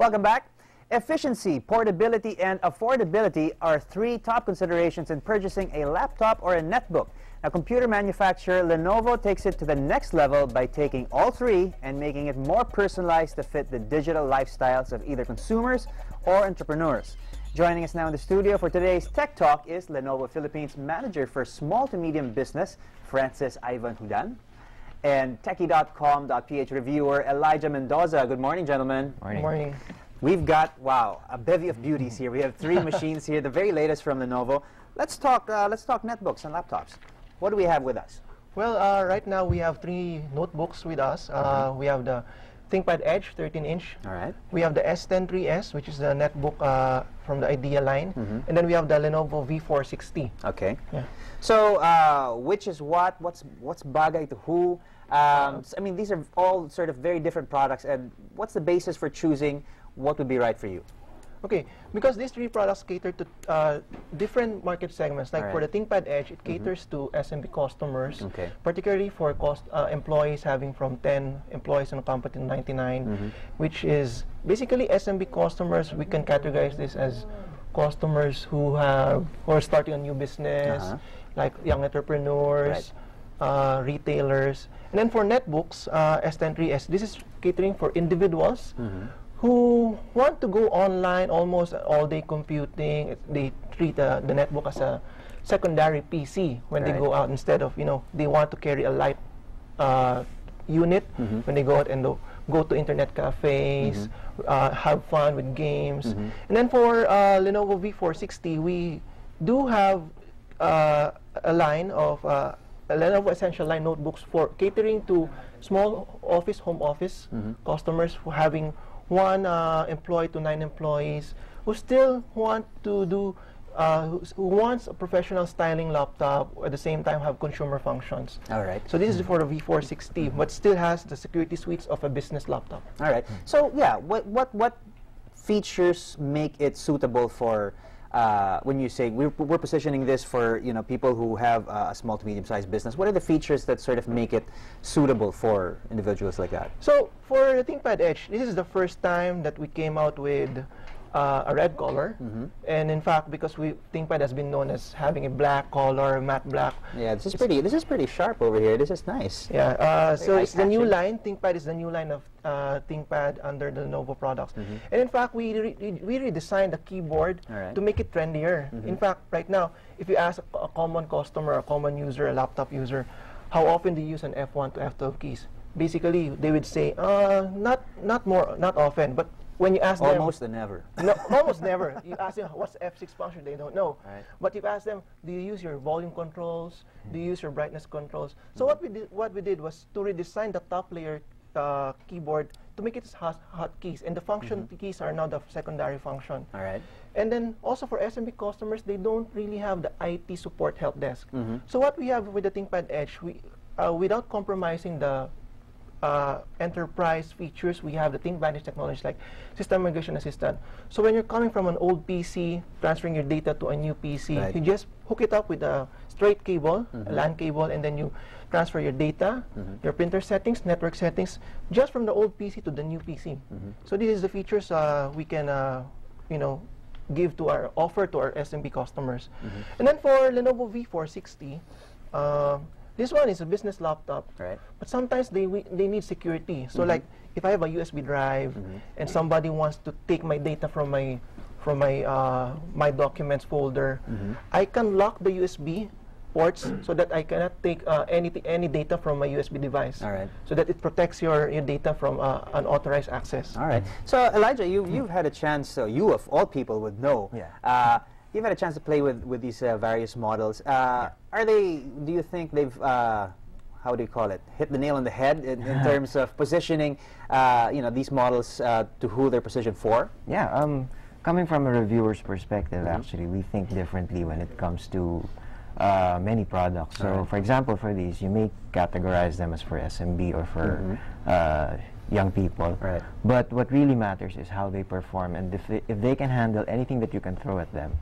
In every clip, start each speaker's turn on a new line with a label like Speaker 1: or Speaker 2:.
Speaker 1: Welcome back. Efficiency, portability, and affordability are three top considerations in purchasing a laptop or a netbook. Now, computer manufacturer Lenovo takes it to the next level by taking all three and making it more personalized to fit the digital lifestyles of either consumers or entrepreneurs. Joining us now in the studio for today's Tech Talk is Lenovo Philippines Manager for Small to Medium Business, Francis Ivan Judan, and Techie.com.ph reviewer Elijah Mendoza. Good morning, gentlemen.
Speaker 2: Morning. Good morning.
Speaker 1: We've got, wow, a bevy of beauties here. We have three machines here, the very latest from Lenovo. Let's talk netbooks and laptops. What do we have with us?
Speaker 2: Well, right now we have three notebooks with us. We have the ThinkPad Edge 13-inch.
Speaker 1: All right.
Speaker 2: We have the S10-3S, which is the netbook from the Idea line. And then we have the Lenovo V460.
Speaker 1: Okay.
Speaker 2: Yeah.
Speaker 1: So, which is what? What's bagay to who? I mean, these are all sort of very different products. And what's the basis for choosing what would be right for you?
Speaker 2: Okay, because these three products cater to different market segments. Like for the ThinkPad Edge, it caters to SMB customers, particularly for employees having from 10 employees in a company to 99, which is basically SMB customers. We can categorize this as customers who are starting a new business, like young entrepreneurs, retailers. And then for netbooks, S10-3S, this is catering for individuals who want to go online almost all day computing. They treat the netbook as a secondary PC when they go out, instead of, they want to carry a light unit when they go out and go to internet cafes, have fun with games. And then for Lenovo V460, we do have a line of Lenovo Essential Line notebooks for catering to small office, home office customers who having 1 employee to 9 employees who still want to do, who wants a professional styling laptop, at the same time have consumer functions.
Speaker 1: All right.
Speaker 2: So this is for the V460, but still has the security suites of a business laptop.
Speaker 1: All right. So yeah, what features make it suitable for? When you say we're positioning this for people who have a small to medium sized business, what are the features that sort of make it suitable for individuals like that?
Speaker 2: So for the ThinkPad Edge, this is the first time that we came out with a red color, and in fact, because ThinkPad has been known as having a black color, matte black. Yeah,
Speaker 1: this is pretty sharp over here. This is nice.
Speaker 2: Yeah, so it's the new line. ThinkPad is the new line of ThinkPad under the Lenovo products. And in fact, we redesigned the keyboard to make it trendier. In fact, right now, if you ask a common customer, a common user, a laptop user, how often do you use an F1 to F12 keys? Basically, they would say, not often, but when you ask them,
Speaker 1: almost never.
Speaker 2: No, almost never. You ask them what's the F6 function, they don't know. But you ask them, do you use your volume controls? Do you use your brightness controls? So what we did was to redesign the top layer keyboard to make it hotkeys, and the function keys are now the secondary function.
Speaker 1: All right.
Speaker 2: And then also for SMB customers, they don't really have the IT support help desk. So what we have with the ThinkPad Edge, without compromising the enterprise features, we have the ThinkVanish technology like System Migration Assistant. So when you're coming from an old PC, transferring your data to a new PC, you just hook it up with a straight cable, a LAN cable, and then you transfer your data, your printer settings, network settings, just from the old PC to the new PC. So this is the features we can, give to offer to our SMB customers. And then for Lenovo V460, this one is a business laptop, but sometimes they need security. So like if I have a USB drive and somebody wants to take my data from my documents folder, I can lock the USB ports so that I cannot take any data from my USB device. So that it protects your data from unauthorized access.
Speaker 1: All right. So Elijah, you've had a chance. So you of all people would know. You've had a chance to play with these various models. Are they? Do you think they've how do you call it? Hit the nail on the head in terms of positioning, these models to who they're positioned for?
Speaker 3: Yeah. Coming from a reviewer's perspective, actually, we think differently when it comes to many products. So, for example, for these, you may categorize them as for SMB or for young people. But what really matters is how they perform, and if they can handle anything that you can throw at them,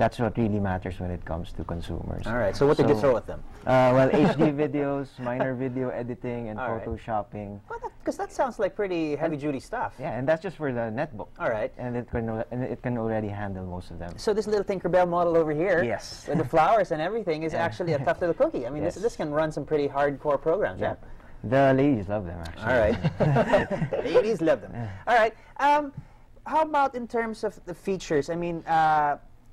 Speaker 3: that's what really matters when it comes to consumers.
Speaker 1: All right. So what did you throw at them?
Speaker 3: Well, HD videos, minor video editing, and photoshopping.
Speaker 1: Well, because that sounds like pretty heavy-duty stuff.
Speaker 3: Yeah, and that's just for the netbook.
Speaker 1: All right.
Speaker 3: And it can already handle most of them.
Speaker 1: So this little Tinkerbell model over here,
Speaker 3: yes,
Speaker 1: with the flowers and everything, is actually a tough little cookie. I mean, this can run some pretty hardcore programs.
Speaker 3: Yeah. The ladies love them, actually.
Speaker 1: All right. Ladies love them. All right. How about in terms of the features? I mean,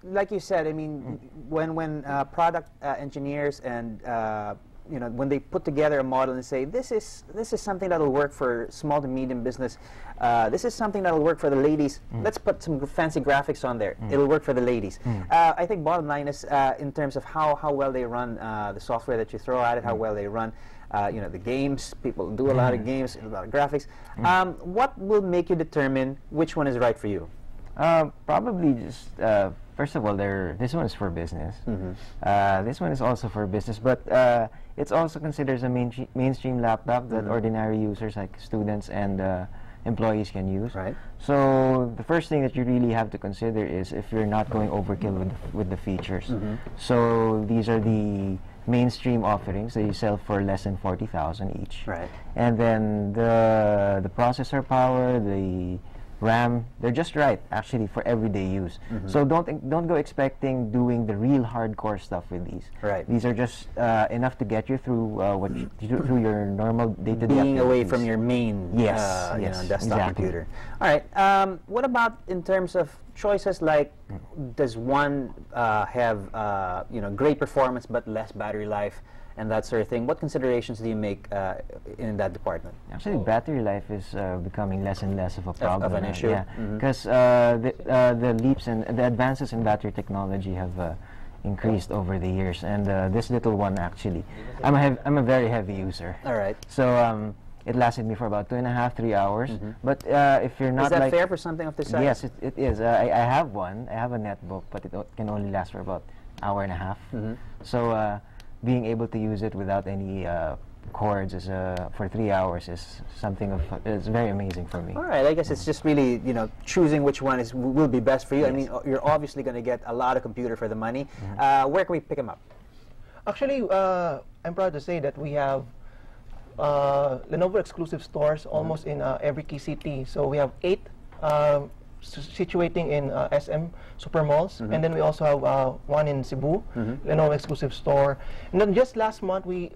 Speaker 1: like you said, I mean, when product engineers and when they put together a model and say this is something that'll work for small to medium business, this is something that'll work for the ladies. Let's put some fancy graphics on there. It'll work for the ladies. I think bottom line is in terms of how well they run the software that you throw at it, how well they run. The games, people do a lot of games, a lot of graphics. What will make you determine which one is right for you?
Speaker 3: Probably just, first of all, this one is for business. This one is also for business, but it's also considered as a mainstream laptop that ordinary users like students and employees can use.
Speaker 1: Right.
Speaker 3: So the first thing that you really have to consider is if you're not going overkill with the features. So these are the mainstream offerings that you sell for less than 40,000 each.
Speaker 1: Right.
Speaker 3: And then the processor power, the RAM, they're just right actually for everyday use. So don't go expecting doing the real hardcore stuff with these.
Speaker 1: Right.
Speaker 3: These are just enough to get you through through your normal day-to-day
Speaker 1: being
Speaker 3: activities.
Speaker 1: away from your main desktop computer. All right. What about in terms of choices like does one have great performance but less battery life and that sort of thing? What considerations do you make in that department?
Speaker 3: Actually, battery life is becoming less and less of a problem.
Speaker 1: Of an issue?
Speaker 3: Yeah, because the leaps and the advances in battery technology have increased over the years, and this little one actually, I'm a very heavy user.
Speaker 1: All right.
Speaker 3: So it lasted me for about 2.5 to 3 hours. But if you're not
Speaker 1: is that fair for something of this size?
Speaker 3: Yes, it is. I have one. I have a netbook, but it can only last for about 1.5 hours. So being able to use it without any cords for 3 hours is something it's very amazing for me.
Speaker 1: All right, I guess it's just really choosing which one will be best for you. Yes. I mean, you're obviously going to get a lot of computer for the money. Where can we pick them up?
Speaker 2: Actually, I'm proud to say that we have Lenovo exclusive stores almost in every key city. So we have 8 situating in SM super malls, and then we also have one in Cebu, Lenovo exclusive store. And then just last month we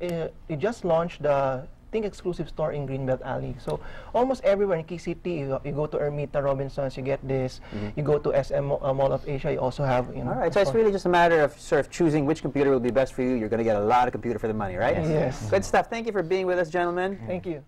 Speaker 2: just launched the Think exclusive store in Greenbelt Alley. So almost everywhere in key city, you go to Ermita, Robinsons, you get this. You go to SM Mall of Asia, you also have.
Speaker 1: All right, so it's really just a matter of sort of choosing which computer will be best for you. You're going to get a lot of computer for the money, right?
Speaker 2: Yes.
Speaker 1: Good stuff. Thank you for being with us, gentlemen.
Speaker 2: Thank you.